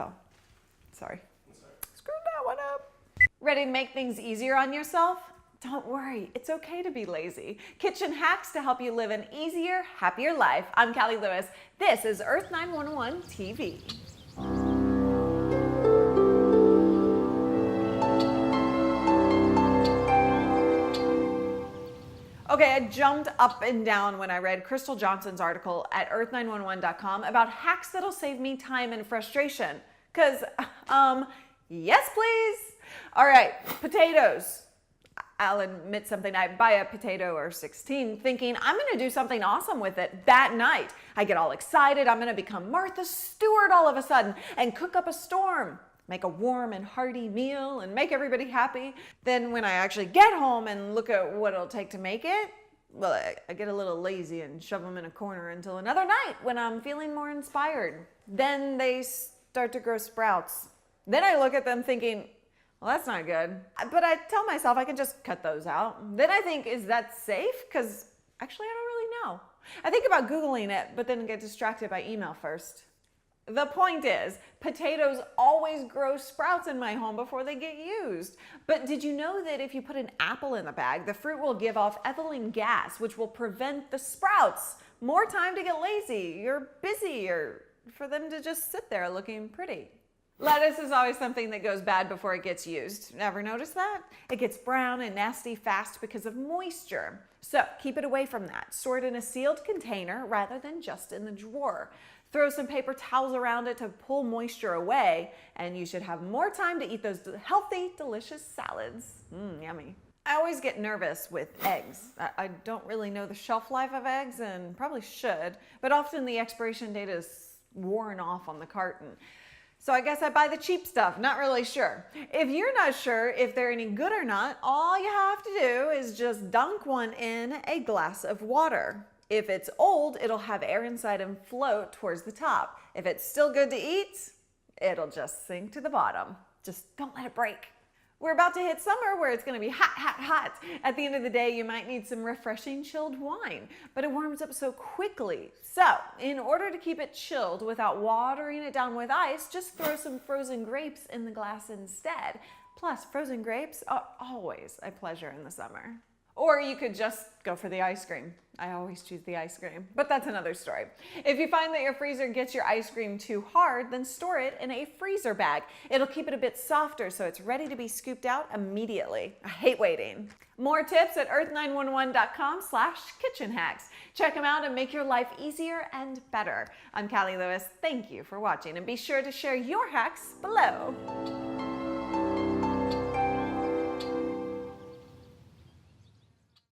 Oh, sorry. Screwed that one up. Ready to make things easier on yourself? Don't worry, it's okay to be lazy. Kitchen hacks to help you live an easier, happier life. I'm Callie Lewis. This is Earth 911 TV. Okay, I jumped up and down when I read Crystal Johnson's article at earth911.com about hacks that'll save me time and frustration. Cause, yes please. All right, potatoes. I'll admit something, I buy a potato or 16 thinking I'm gonna do something awesome with it that night. I get all excited, I'm gonna become Martha Stewart all of a sudden and cook up a storm. Make a warm and hearty meal and make everybody happy. Then when I actually get home and look at what it'll take to make it, well, I get a little lazy and shove them in a corner until another night when I'm feeling more inspired. Then they start to grow sprouts. Then I look at them thinking, well, that's not good. But I tell myself I can just cut those out. Then I think, is that safe? Because actually I don't really know. I think about Googling it, but then get distracted by email first. The point is, potatoes always grow sprouts in my home before they get used. But did you know that if you put an apple in the bag, the fruit will give off ethylene gas, which will prevent the sprouts? More time to get lazy. You're busy, or for them to just sit there looking pretty. Lettuce is always something that goes bad before it gets used. Ever notice that? It gets brown and nasty fast because of moisture. So keep it away from that. Store it in a sealed container rather than just in the drawer. Throw some paper towels around it to pull moisture away, and you should have more time to eat those healthy, delicious salads. Yummy. I always get nervous with eggs. I don't really know the shelf life of eggs and probably should, but often the expiration date is worn off on the carton. So I guess I buy the cheap stuff, not really sure. If you're not sure if they're any good or not, all you have to do is just dunk one in a glass of water. If it's old, it'll have air inside and float towards the top. If it's still good to eat, it'll just sink to the bottom. Just don't let it break. We're about to hit summer where it's gonna be hot, hot, hot. At the end of the day, you might need some refreshing chilled wine, but it warms up so quickly. So, in order to keep it chilled without watering it down with ice, just throw some frozen grapes in the glass instead. Plus, frozen grapes are always a pleasure in the summer. Or you could just go for the ice cream. I always choose the ice cream, but that's another story. If you find that your freezer gets your ice cream too hard, then store it in a freezer bag. It'll keep it a bit softer so it's ready to be scooped out immediately. I hate waiting. More tips at earth911.com/kitchen hacks. Check them out and make your life easier and better. I'm Callie Lewis. Thank you for watching, and be sure to share your hacks below.